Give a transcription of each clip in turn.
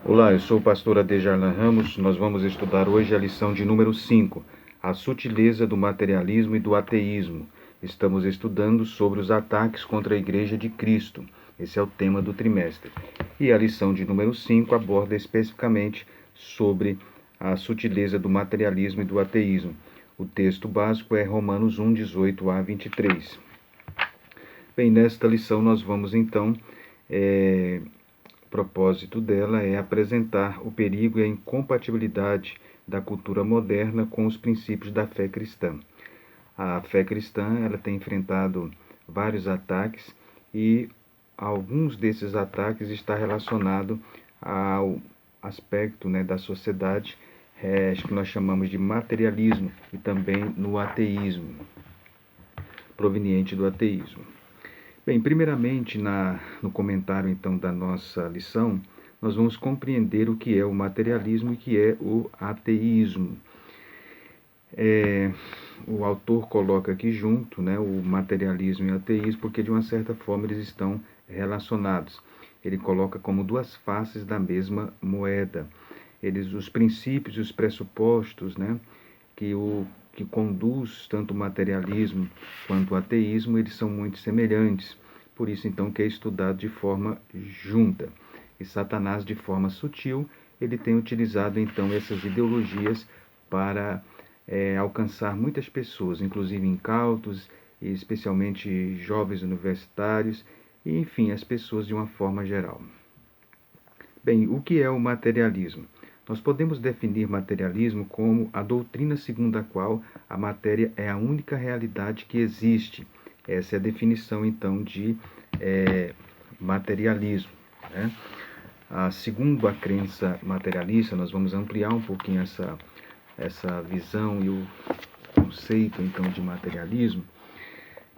Olá, eu sou o pastor Adejarlan Ramos. Nós vamos estudar hoje a lição de número 5, a sutileza do materialismo e do ateísmo. Estamos estudando sobre os ataques contra a Igreja de Cristo. Esse é o tema do trimestre. E a lição de número 5 aborda especificamente sobre a sutileza do materialismo e do ateísmo. O texto básico é Romanos 1, 18 a 23. Bem, nesta lição nós vamos então... O propósito dela é apresentar o perigo e a incompatibilidade da cultura moderna com os princípios da fé cristã. A fé cristã ela tem enfrentado vários ataques e alguns desses ataques está relacionado ao aspecto da sociedade que nós chamamos de materialismo e também no ateísmo, proveniente do ateísmo. Bem, primeiramente, no comentário então da nossa lição, nós vamos compreender o que é o materialismo e o que é o ateísmo. O autor coloca aqui junto o materialismo e o ateísmo, porque de uma certa forma eles estão relacionados. Ele coloca como duas faces da mesma moeda. Os princípios e os pressupostos que conduz tanto o materialismo quanto o ateísmo, eles são muito semelhantes. Por isso, então, que é estudado de forma junta. E Satanás, de forma sutil, ele tem utilizado, então, essas ideologias para alcançar muitas pessoas, inclusive incautos, especialmente jovens universitários, e, enfim, as pessoas de uma forma geral. Bem, o que é o materialismo? Nós podemos definir materialismo como a doutrina segundo a qual a matéria é a única realidade que existe. Essa é a definição, então, de materialismo. Segundo a crença materialista, nós vamos ampliar um pouquinho essa visão e o conceito, então, de materialismo.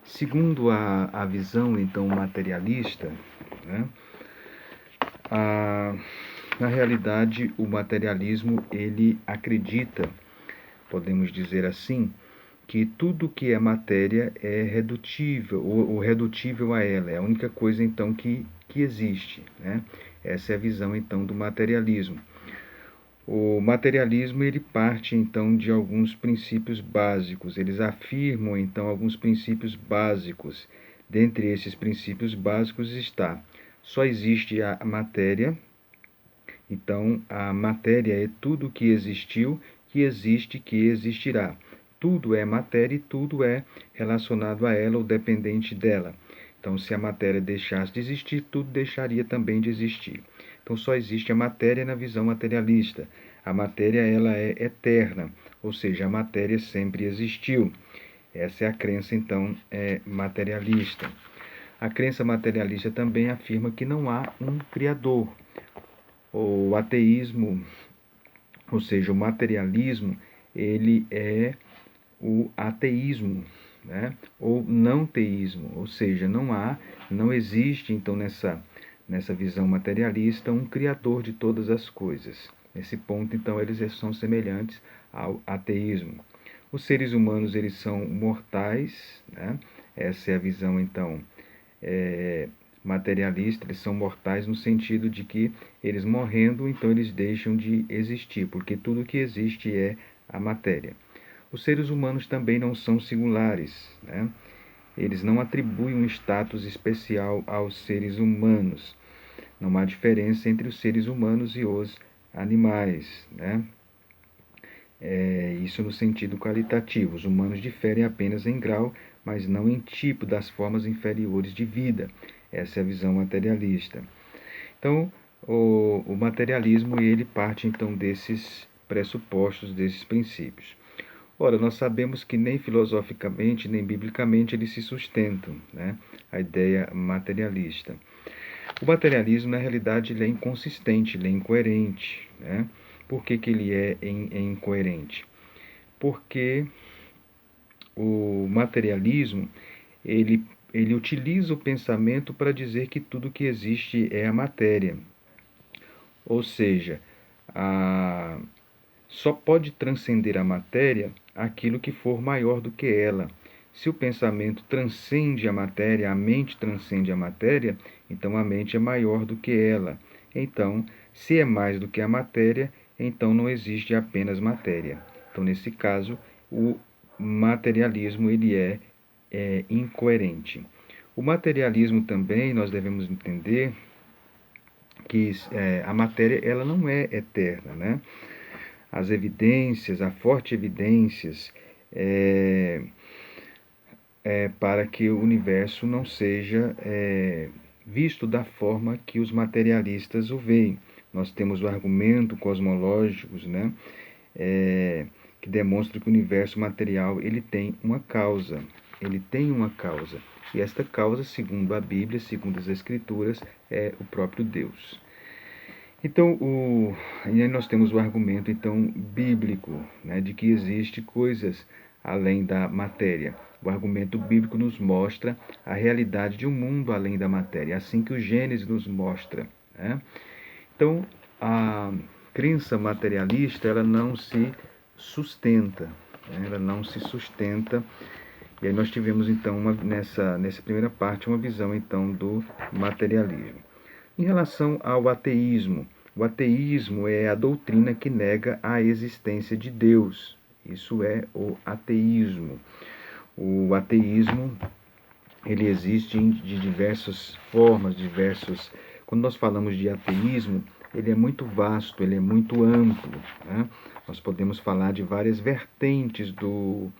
Segundo a visão, então, materialista, na realidade, o materialismo, ele acredita, podemos dizer assim, que tudo que é matéria é redutível, ou redutível a ela, é a única coisa, então, que existe. Essa é a visão, então, do materialismo. O materialismo, ele parte, então, de alguns princípios básicos. Eles afirmam, então, alguns princípios básicos. Dentre esses princípios básicos está: só existe a matéria. Então, a matéria é tudo que existiu, que existe, que existirá. Tudo é matéria e tudo é relacionado a ela ou dependente dela. Então, se a matéria deixasse de existir, tudo deixaria também de existir. Então, só existe a matéria na visão materialista. A matéria ela é eterna, ou seja, a matéria sempre existiu. Essa é a crença, então, materialista. A crença materialista também afirma que não há um Criador. O ateísmo, ou seja, o materialismo, ele é o ateísmo, ou não teísmo, ou seja, não existe, então, nessa visão materialista, um criador de todas as coisas. Nesse ponto, então, eles são semelhantes ao ateísmo. Os seres humanos, eles são mortais, Essa é a visão, então, materialista. Eles são mortais no sentido de que eles morrendo, então eles deixam de existir, porque tudo que existe é a matéria. Os seres humanos também não são singulares, Eles não atribuem um status especial aos seres humanos. Não há diferença entre os seres humanos e os animais, Isso no sentido qualitativo. Os humanos diferem apenas em grau, mas não em tipo das formas inferiores de vida. Essa é a visão materialista. Então, o materialismo ele parte então desses pressupostos, desses princípios. Ora, nós sabemos que nem filosoficamente, nem biblicamente eles se sustentam, a ideia materialista. O materialismo, na realidade, ele é inconsistente, ele é incoerente. Por que ele é incoerente? Porque o materialismo, ele utiliza o pensamento para dizer que tudo que existe é a matéria. Ou seja, só pode transcender a matéria aquilo que for maior do que ela. Se o pensamento transcende a matéria, a mente transcende a matéria, então a mente é maior do que ela. Então, Se é mais do que a matéria, então não existe apenas matéria. Então, nesse caso, o materialismo ele é incoerente. O materialismo também, nós devemos entender que a matéria ela não é eterna, né? As evidências, há fortes evidências para que o universo não seja visto da forma que os materialistas o veem. Nós temos o argumento cosmológicos, né? Que demonstra que o universo material ele tem uma causa. Ele tem uma causa. E esta causa, segundo a Bíblia, segundo as Escrituras, é o próprio Deus. Então, e aí nós temos o argumento então bíblico, né, de que existe coisas além da matéria. O argumento bíblico nos mostra a realidade de um mundo além da matéria, assim que o Gênesis nos mostra, né? Então, a crença materialista ela não se sustenta, né? Ela não se sustenta. E aí nós tivemos então nessa primeira parte uma visão então do materialismo. Em relação ao ateísmo, o ateísmo é a doutrina que nega a existência de Deus. Isso é o ateísmo. O ateísmo ele existe de diversas formas, diversos. Quando nós falamos de ateísmo, ele é muito vasto, ele é muito amplo, né? Nós podemos falar de várias vertentes do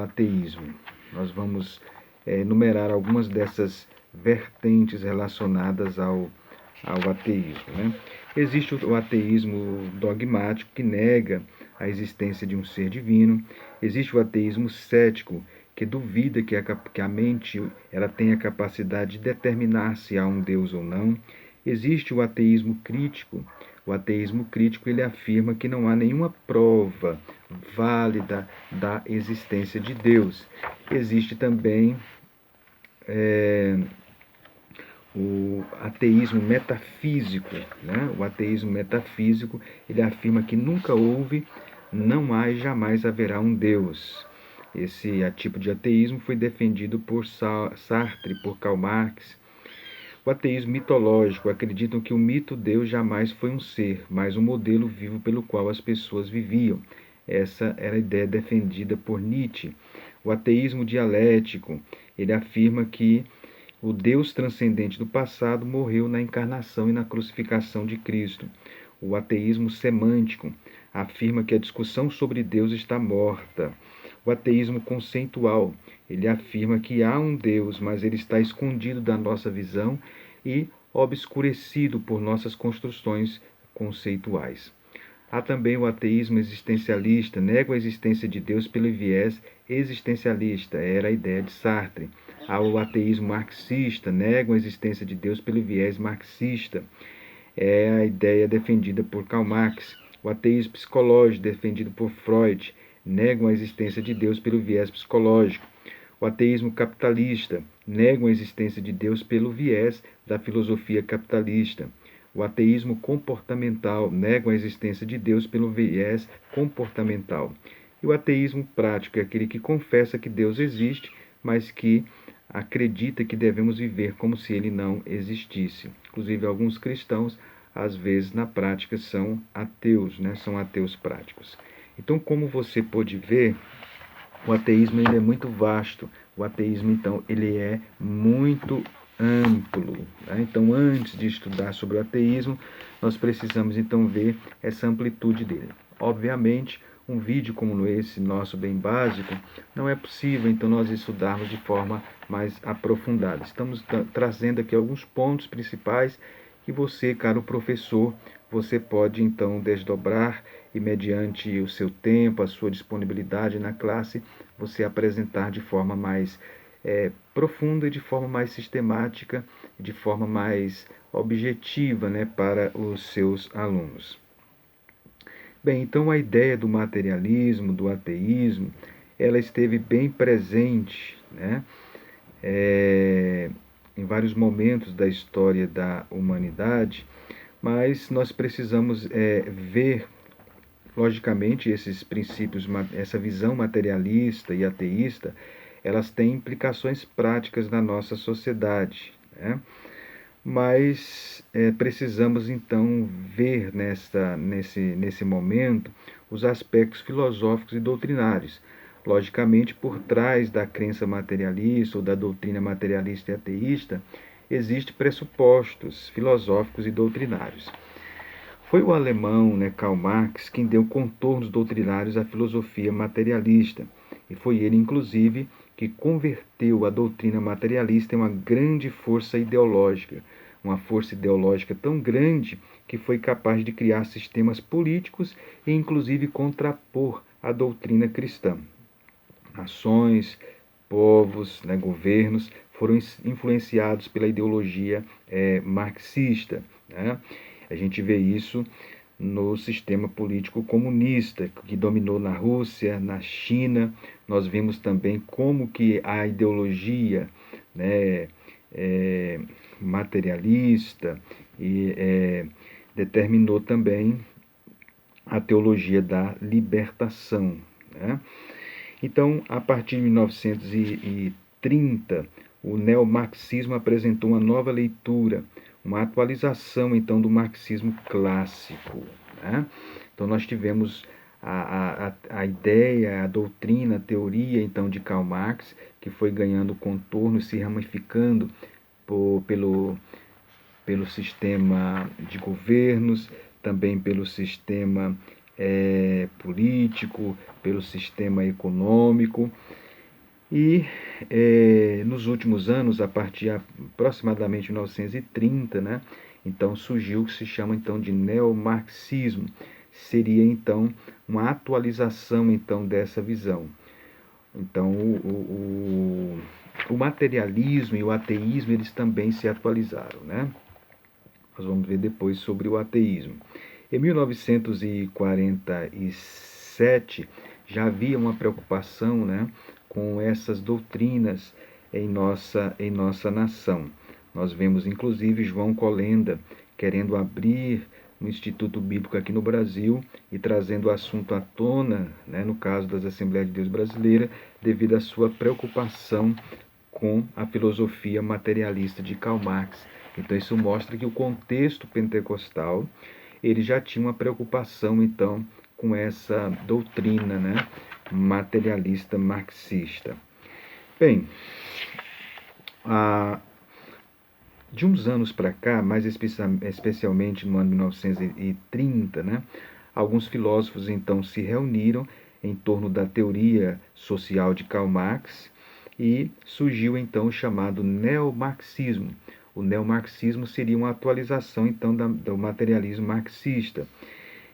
ateísmo. Nós vamos enumerar algumas dessas vertentes relacionadas ao ateísmo, né? Existe o ateísmo dogmático, que nega a existência de um ser divino. Existe o ateísmo cético, que duvida que a mente ela tenha a capacidade de determinar se há um Deus ou não. Existe o ateísmo crítico. O ateísmo crítico ele afirma que não há nenhuma prova válida da existência de Deus. Existe também o ateísmo metafísico, né? O ateísmo metafísico ele afirma que nunca houve, não há e jamais haverá um Deus. Esse tipo de ateísmo foi defendido por Sartre, por Karl Marx. O ateísmo mitológico acreditam que o mito Deus jamais foi um ser, mas um modelo vivo pelo qual as pessoas viviam. Essa era a ideia defendida por Nietzsche. O ateísmo dialético, ele afirma que o Deus transcendente do passado morreu na encarnação e na crucificação de Cristo. O ateísmo semântico afirma que a discussão sobre Deus está morta. O ateísmo conceitual, ele afirma que há um Deus, mas ele está escondido da nossa visão e obscurecido por nossas construções conceituais. Há também o ateísmo existencialista, nega a existência de Deus pelo viés existencialista, era a ideia de Sartre. Há o ateísmo marxista, nega a existência de Deus pelo viés marxista, é a ideia defendida por Karl Marx. O ateísmo psicológico, defendido por Freud, negam a existência de Deus pelo viés psicológico. O ateísmo capitalista, negam a existência de Deus pelo viés da filosofia capitalista. O ateísmo comportamental, negam a existência de Deus pelo viés comportamental. E o ateísmo prático é aquele que confessa que Deus existe, mas que acredita que devemos viver como se ele não existisse. Inclusive, alguns cristãos, às vezes, na prática, são ateus, né? São ateus práticos. Então, como você pode ver, o ateísmo ele é muito vasto. O ateísmo, então, ele é muito amplo, né? Então, antes de estudar sobre o ateísmo, nós precisamos, então, ver essa amplitude dele. Obviamente, um vídeo como esse, nosso bem básico, não é possível, então, nós estudarmos de forma mais aprofundada. Estamos trazendo aqui alguns pontos principais que você, caro professor, você pode, então, desdobrar e, mediante o seu tempo, a sua disponibilidade na classe, você apresentar de forma mais profunda, de forma mais sistemática, de forma mais objetiva, né, para os seus alunos. Bem, então a ideia do materialismo, do ateísmo, ela esteve bem presente, né, em vários momentos da história da humanidade, mas nós precisamos ver, logicamente, esses princípios, essa visão materialista e ateísta, elas têm implicações práticas na nossa sociedade, né? mas precisamos então ver nesse momento os aspectos filosóficos e doutrinários. Logicamente, por trás da crença materialista ou da doutrina materialista e ateísta, existem pressupostos filosóficos e doutrinários. Foi o alemão, Karl Marx, quem deu contornos doutrinários à filosofia materialista, e foi ele, inclusive, que converteu a doutrina materialista em uma grande força ideológica, uma força ideológica tão grande que foi capaz de criar sistemas políticos e, inclusive, contrapor a doutrina cristã. Nações, povos, governos foram influenciados pela ideologia marxista. Né? A gente vê isso no sistema político comunista, que dominou na Rússia, na China. Nós vimos também como que a ideologia, né, materialista determinou também a teologia da libertação. Né? Então, a partir de 1930, o neomarxismo apresentou uma nova leitura, uma atualização, então, do marxismo clássico. Né? Então, nós tivemos a ideia, a doutrina, a teoria, então, de Karl Marx, que foi ganhando contorno, se ramificando pelo sistema de governos, também pelo sistema político, pelo sistema econômico. E nos últimos anos, a partir aproximadamente de 1930, né, então surgiu o que se chama então de neomarxismo. Seria então uma atualização então dessa visão. Então o materialismo e o ateísmo eles também se atualizaram, né? Nós vamos ver depois sobre o ateísmo. Em 1947 já havia uma preocupação, né, com essas doutrinas em nossa nação. Nós vemos inclusive João Colenda querendo abrir um Instituto Bíblico aqui no Brasil e trazendo o assunto à tona, né, no caso das Assembleias de Deus Brasileiras, devido à sua preocupação com a filosofia materialista de Karl Marx. Então isso mostra que o contexto pentecostal ele já tinha uma preocupação então com essa doutrina, né, materialista marxista. Bem, de uns anos para cá, mais especialmente no ano de 1930, né, alguns filósofos então se reuniram em torno da teoria social de Karl Marx e surgiu então o chamado neomarxismo. O neomarxismo seria uma atualização então do materialismo marxista.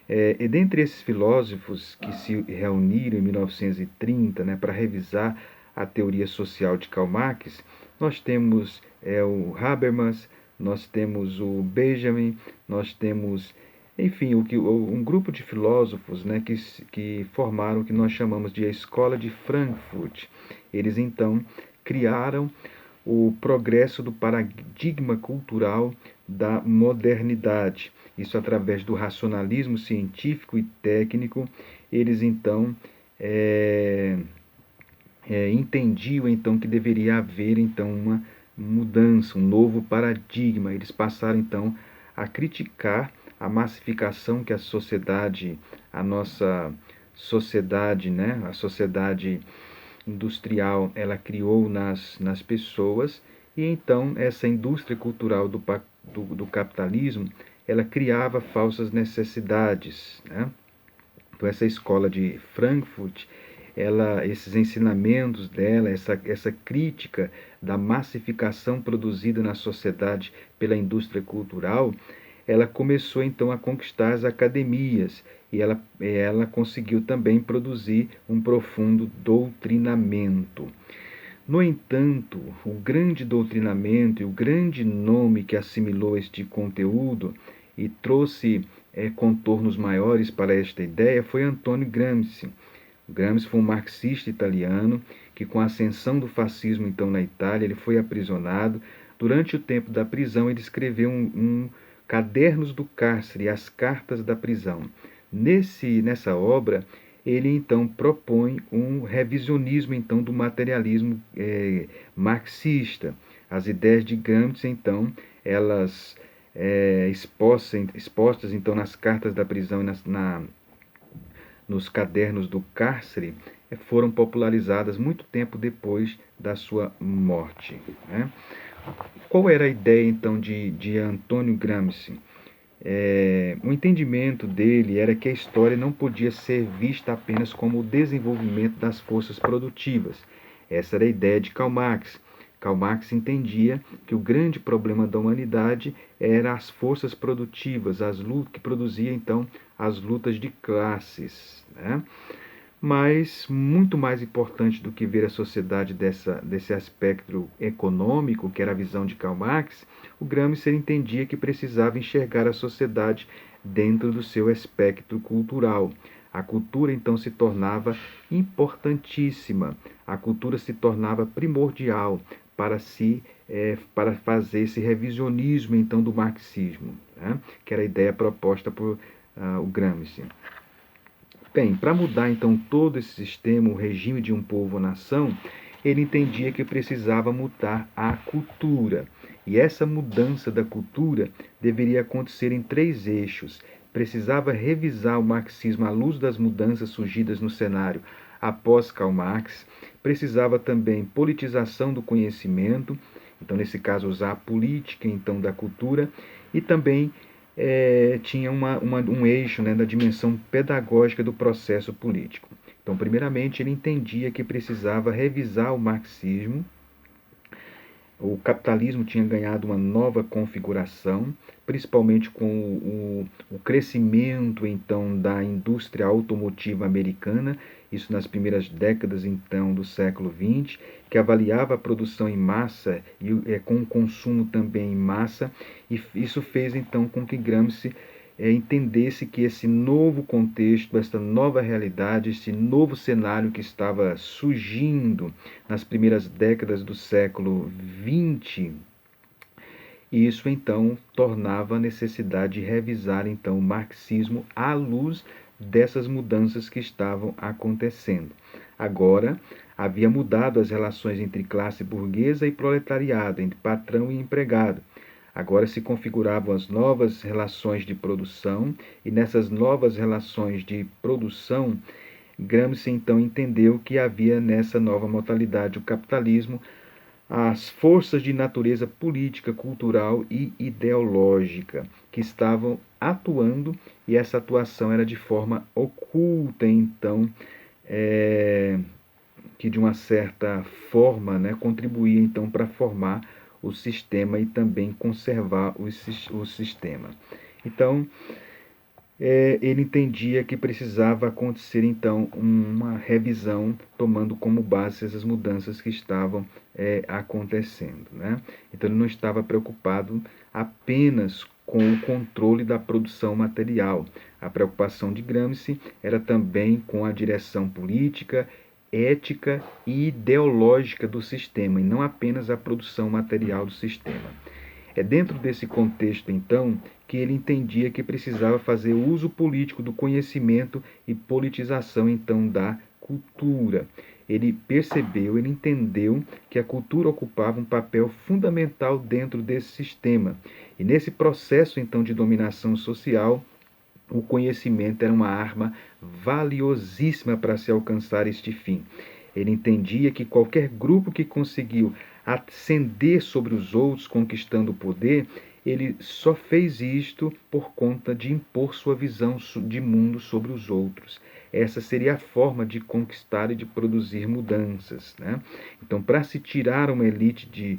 E dentre esses filósofos que se reuniram em 1930, né, para revisar a teoria social de Karl Marx, nós temos o Habermas, nós temos o Benjamin, nós temos, enfim, um grupo de filósofos, né, que formaram o que nós chamamos de a Escola de Frankfurt. Eles então criaram o progresso do paradigma cultural da modernidade. Isso através do racionalismo científico e técnico. Eles então entendiam então que deveria haver então uma mudança, um novo paradigma. Eles passaram então a criticar a massificação que a nossa sociedade, né, a sociedade industrial, ela criou nas pessoas, e então essa indústria cultural do capitalismo, ela criava falsas necessidades, né? Então essa escola de Frankfurt, esses ensinamentos dela, essa crítica da massificação produzida na sociedade pela indústria cultural, ela começou então a conquistar as academias e ela conseguiu também produzir um profundo doutrinamento. No entanto, o grande doutrinamento e o grande nome que assimilou este conteúdo e trouxe contornos maiores para esta ideia foi Antônio Gramsci. Gramsci foi um marxista italiano que, com a ascensão do fascismo então na Itália, ele foi aprisionado. Durante o tempo da prisão, ele escreveu um Cadernos do Cárcere, as Cartas da Prisão. Nessa obra, ele então propõe um revisionismo então do materialismo marxista. As ideias de Gramsci então elas expostas então nas cartas da prisão e nos cadernos do cárcere, foram popularizadas muito tempo depois da sua morte, né? Qual era a ideia então de Antônio Gramsci? O entendimento dele era que a história não podia ser vista apenas como o desenvolvimento das forças produtivas. Essa era a ideia de Karl Marx. Karl Marx entendia que o grande problema da humanidade era as forças produtivas, as lutas que produzia então as lutas de classes, né? Mas, muito mais importante do que ver a sociedade desse aspecto econômico, que era a visão de Karl Marx, o Gramsci entendia que precisava enxergar a sociedade dentro do seu espectro cultural. A cultura, então, se tornava importantíssima, a cultura se tornava primordial para fazer esse revisionismo, então, do marxismo, né? Que era a ideia proposta por o Gramsci. Bem, para mudar então todo esse sistema, o regime de um povo ou nação, ele entendia que precisava mudar a cultura. E essa mudança da cultura deveria acontecer em 3 eixos. Precisava revisar o marxismo à luz das mudanças surgidas no cenário após Karl Marx. Precisava também politização do conhecimento, então nesse caso usar a política então da cultura, e também tinha um eixo, né, da dimensão pedagógica do processo político. Então, primeiramente, ele entendia que precisava revisar o marxismo. O capitalismo tinha ganhado uma nova configuração, principalmente com o crescimento então da indústria automotiva americana, isso nas primeiras décadas então do século XX, que avaliava a produção em massa e com o consumo também em massa, e isso fez então com que Gramsci entendesse que esse novo contexto, essa nova realidade, esse novo cenário que estava surgindo nas primeiras décadas do século XX, e isso então tornava a necessidade de revisar então o marxismo à luz dessas mudanças que estavam acontecendo. Agora, havia mudado as relações entre classe burguesa e proletariado, entre patrão e empregado. Agora se configuravam as novas relações de produção, e nessas novas relações de produção, Gramsci então entendeu que havia nessa nova modalidade, o capitalismo, as forças de natureza política, cultural e ideológica que estavam atuando, e essa atuação era de forma oculta, então, que de uma certa forma, né, contribuía então para formar o sistema e também conservar o sistema. Então, ele entendia que precisava acontecer então uma revisão, tomando como base essas mudanças que estavam acontecendo, né? Então ele não estava preocupado apenas com o controle da produção material. A preocupação de Gramsci era também com a direção política, ética e ideológica do sistema, e não apenas a produção material do sistema. É dentro desse contexto, então, que ele entendia que precisava fazer uso político do conhecimento e politização, então, da cultura. Ele percebeu, ele entendeu que a cultura ocupava um papel fundamental dentro desse sistema. E nesse processo, então, de dominação social, o conhecimento era uma arma valiosíssima para se alcançar este fim. Ele entendia que qualquer grupo que conseguiu ascender sobre os outros, conquistando o poder, ele só fez isto por conta de impor sua visão de mundo sobre os outros. Essa seria a forma de conquistar e de produzir mudanças, né? Então, para se tirar uma elite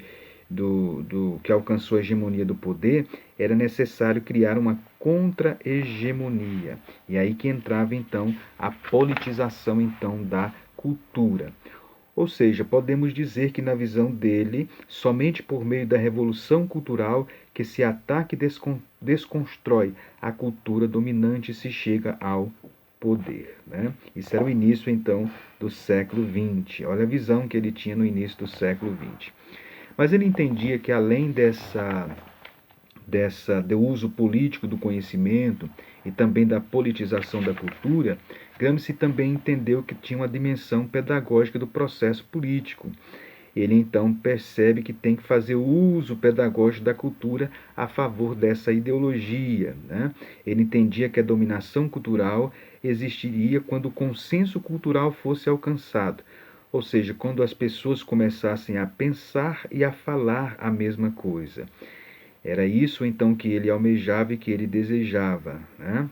que alcançou a hegemonia do poder, era necessário criar uma contra-hegemonia. E aí que entrava, então, a politização então, da cultura. Ou seja, podemos dizer que na visão dele, somente por meio da revolução cultural que se ataca e desconstrói a cultura dominante se chega ao poder, né? Isso era o início, então, do século XX. Olha a visão que ele tinha no início do século XX. Mas ele entendia que além do uso político do conhecimento e também da politização da cultura, Gramsci também entendeu que tinha uma dimensão pedagógica do processo político. ele então percebe que tem que fazer uso pedagógico da cultura a favor dessa ideologia, né? Ele entendia que a dominação cultural existiria quando o consenso cultural fosse alcançado, ou seja, quando as pessoas começassem a pensar e a falar a mesma coisa. Era isso então que ele almejava e que ele desejava, né?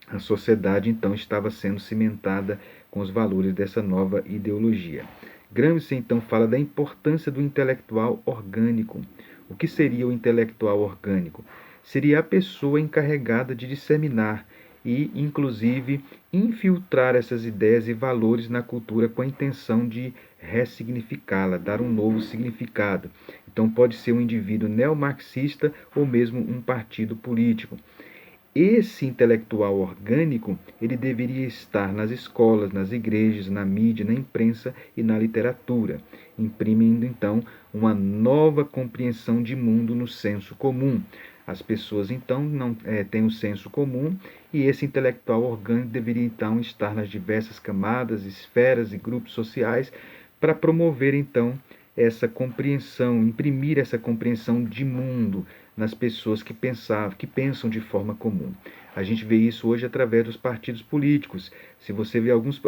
A sociedade então estava sendo cimentada com os valores dessa nova ideologia. Gramsci então fala da importância do intelectual orgânico. O que seria o intelectual orgânico? Seria a pessoa encarregada de disseminar e, inclusive, infiltrar essas ideias e valores na cultura com a intenção de ressignificá-la, dar um novo significado. Então, pode ser um indivíduo neomarxista ou mesmo um partido político. Esse intelectual orgânico, ele deveria estar nas escolas, nas igrejas, na mídia, na imprensa e na literatura, imprimindo então uma nova compreensão de mundo no senso comum. As pessoas então não têm o senso comum e esse intelectual orgânico deveria então estar nas diversas camadas, esferas e grupos sociais para promover então essa compreensão, imprimir essa compreensão de mundo nas pessoas que pensam de forma comum. A gente vê isso hoje através dos partidos políticos. Se você vê alguns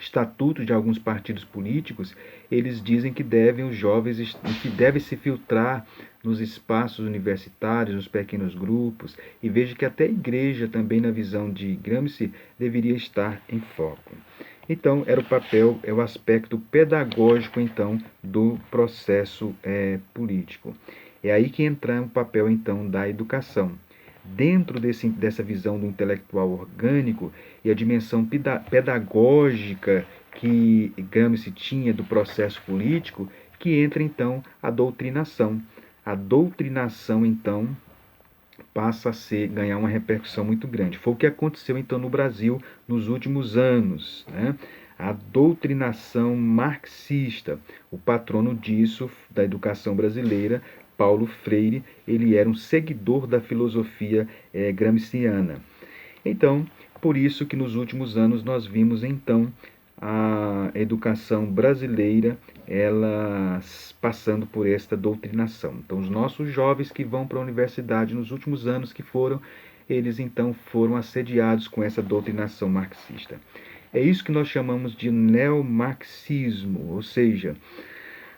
estatutos de alguns partidos políticos, eles dizem que os jovens que devem se filtrar nos espaços universitários, nos pequenos grupos, e veja que até a igreja também, na visão de Gramsci, deveria estar em foco. Então, era o papel, é o aspecto pedagógico, então, do processo político. É aí que entra o papel, então, da educação. Dentro dessa visão do intelectual orgânico e a dimensão pedagógica que Gramsci tinha do processo político, que entra, então, a doutrinação. A doutrinação, então, passa a ganhar uma repercussão muito grande. Foi o que aconteceu então no Brasil nos últimos anos, né? A doutrinação marxista. O patrono disso, da educação brasileira, Paulo Freire, ele era um seguidor da filosofia gramsciana. Então, por isso que nos últimos anos nós vimos então a educação brasileira ela passando por esta doutrinação. Então, os nossos jovens que vão para a universidade nos últimos anos eles então foram assediados com essa doutrinação marxista. É isso que nós chamamos de neomarxismo, ou seja,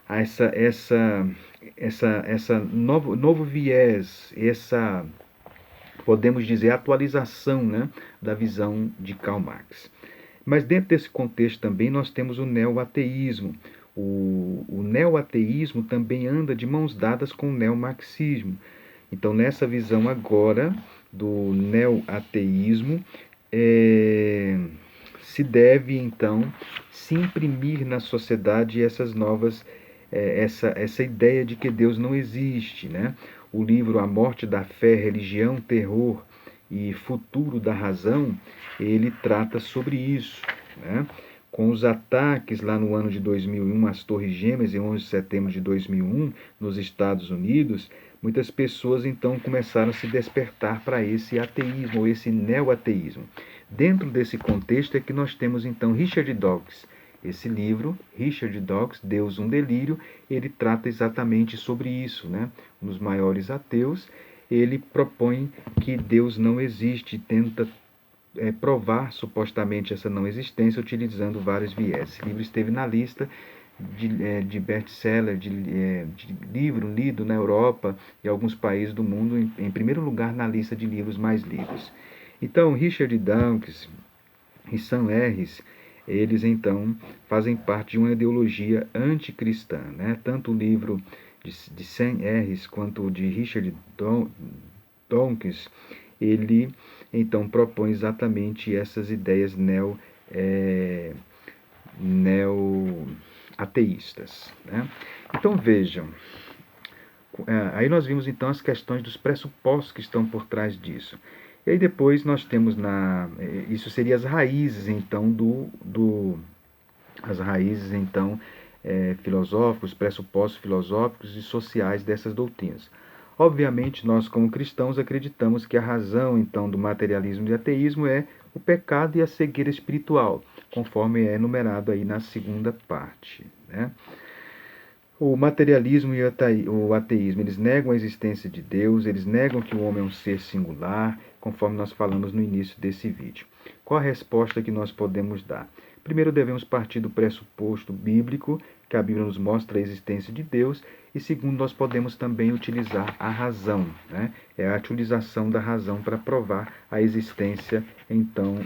essa novo viés, podemos dizer, atualização, né, da visão de Karl Marx. Mas dentro desse contexto também nós temos o neoateísmo. O neoateísmo também anda de mãos dadas com o neomarxismo. Então, nessa visão agora do neoateísmo, se deve então se imprimir na sociedade essas novas, essa ideia de que Deus não existe, né? O livro A Morte da Fé, Religião, Terror e Futuro da Razão, ele trata sobre isso, né? Com os ataques lá no ano de 2001 às Torres Gêmeas, em 11 de setembro de 2001, nos Estados Unidos, muitas pessoas então começaram a se despertar para esse ateísmo, ou esse neoateísmo. Dentro desse contexto é que nós temos então Richard Dawkins. Esse livro, Richard Dawkins, Deus, um Delírio, ele trata exatamente sobre isso, né? Um dos maiores ateus, ele propõe que Deus não existe, tenta provar supostamente essa não existência utilizando vários viés. Esse livro esteve na lista de best-seller, de livro lido na Europa e alguns países do mundo, em primeiro lugar na lista de livros mais lidos. Então, Richard Dawkins e Sam Harris, eles então fazem parte de uma ideologia anticristã, né? Tanto o livro de Sam Harris quanto o de Richard Dawkins, ele então propõe exatamente essas ideias neo-ateístas, né? Então vejam, aí nós vimos então as questões dos pressupostos que estão por trás disso. E aí depois nós temos isso seria as raízes então as raízes então filosóficos, pressupostos filosóficos e sociais dessas doutrinas. Obviamente, nós como cristãos acreditamos que a razão então do materialismo e ateísmo é o pecado e a cegueira espiritual, conforme é enumerado aí na segunda parte, né? O materialismo e o ateísmo, eles negam a existência de Deus, eles negam que o homem é um ser singular, conforme nós falamos no início desse vídeo. Qual a resposta que nós podemos dar? Primeiro, devemos partir do pressuposto bíblico, que a Bíblia nos mostra a existência de Deus, e segundo, nós podemos também utilizar a razão, né? É a utilização da razão para provar a existência, então,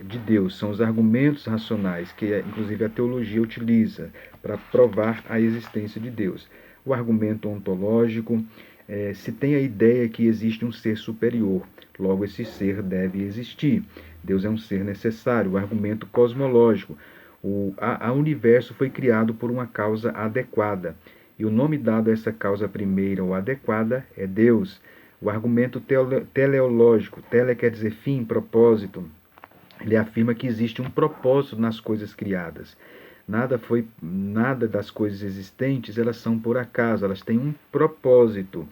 de Deus. São os argumentos racionais que, inclusive, a teologia utiliza para provar a existência de Deus. O argumento ontológico, se tem a ideia que existe um ser superior, logo esse ser deve existir. Deus é um ser necessário. O argumento cosmológico, o universo foi criado por uma causa adequada. E o nome dado a essa causa primeira ou adequada é Deus. O argumento teleológico, tele quer dizer fim, propósito. Ele afirma que existe um propósito nas coisas criadas. Nada das coisas existentes, elas são por acaso, elas têm um propósito.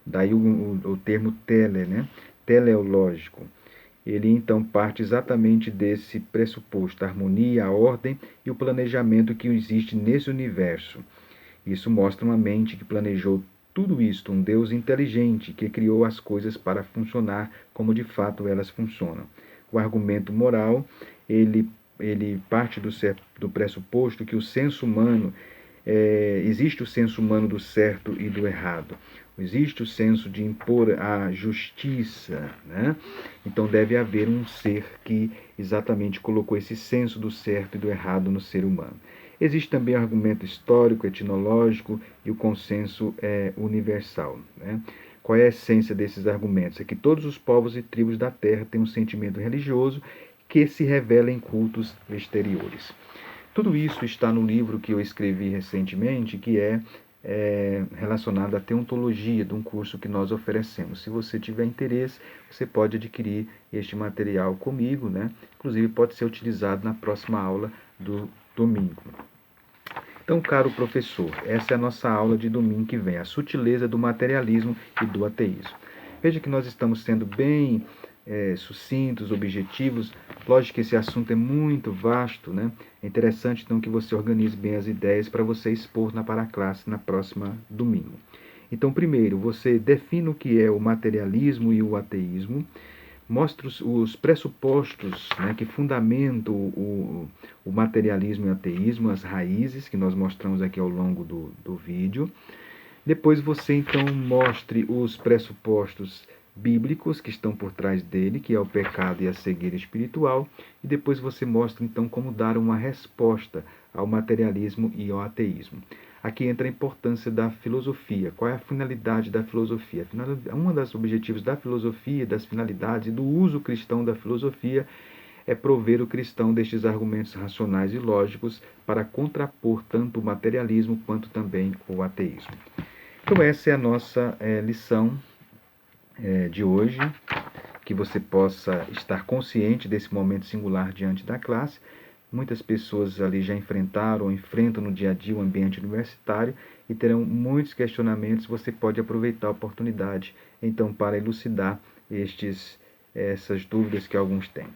Daí o termo tele, né? Teleológico. Ele então parte exatamente desse pressuposto, a harmonia, a ordem e o planejamento que existe nesse universo. Isso mostra uma mente que planejou tudo isto, um Deus inteligente que criou as coisas para funcionar como de fato elas funcionam. O argumento moral, ele parte do pressuposto que o senso humano, existe o senso humano do certo e do errado. Existe o senso de impor a justiça, né? Então deve haver um ser que exatamente colocou esse senso do certo e do errado no ser humano. Existe também o argumento histórico, etnológico e o consenso universal, né? Qual é a essência desses argumentos? É que todos os povos e tribos da terra têm um sentimento religioso que se revela em cultos exteriores. Tudo isso está no livro que eu escrevi recentemente, que é relacionado à teontologia de um curso que nós oferecemos. Se você tiver interesse, você pode adquirir este material comigo, né? Inclusive pode ser utilizado na próxima aula do domingo. Então, caro professor, essa é a nossa aula de domingo que vem, a sutileza do materialismo e do ateísmo. Veja que nós estamos sendo bem sucintos, objetivos. Lógico que esse assunto é muito vasto, né? É interessante, então, que você organize bem as ideias para você expor para a classe na próxima domingo. Então, primeiro, você define o que é o materialismo e o ateísmo, mostra os pressupostos, né, que fundamentam o materialismo e o ateísmo, as raízes que nós mostramos aqui ao longo do vídeo. Depois você então mostre os pressupostos bíblicos que estão por trás dele, que é o pecado e a cegueira espiritual, e depois você mostra então como dar uma resposta ao materialismo e ao ateísmo. Aqui entra a importância da filosofia. Qual é a finalidade da filosofia? Um dos objetivos da filosofia, das finalidades e do uso cristão da filosofia é prover o cristão destes argumentos racionais e lógicos para contrapor tanto o materialismo quanto também o ateísmo. Então essa é a nossa lição de hoje, que você possa estar consciente desse momento singular diante da classe. Muitas pessoas ali já enfrentaram ou enfrentam no dia a dia o ambiente universitário e terão muitos questionamentos. Você pode aproveitar a oportunidade, então, para elucidar essas dúvidas que alguns têm.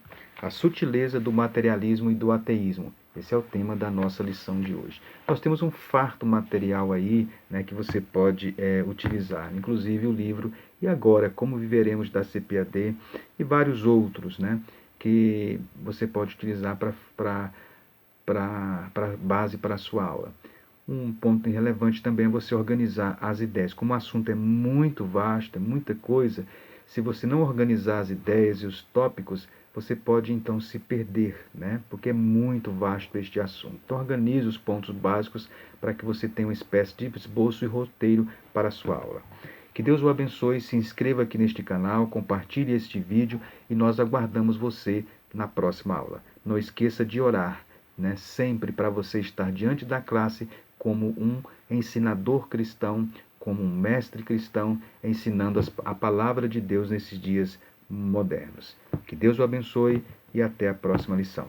A sutileza do materialismo e do ateísmo. Esse é o tema da nossa lição de hoje. Nós temos um farto material aí, né, que você pode utilizar, inclusive o livro E Agora, Como Viveremos da CPAD e vários outros, né, que você pode utilizar para base para a sua aula. Um ponto relevante também é você organizar as ideias. Como o assunto é muito vasto, é muita coisa, se você não organizar as ideias e os tópicos, você pode então se perder, né? Porque é muito vasto este assunto. Então organize os pontos básicos para que você tenha uma espécie de esboço e roteiro para a sua aula. Que Deus o abençoe, se inscreva aqui neste canal, compartilhe este vídeo e nós aguardamos você na próxima aula. Não esqueça de orar, né? Sempre para você estar diante da classe como um ensinador cristão, como um mestre cristão, ensinando a palavra de Deus nesses dias modernos. Que Deus o abençoe e até a próxima lição.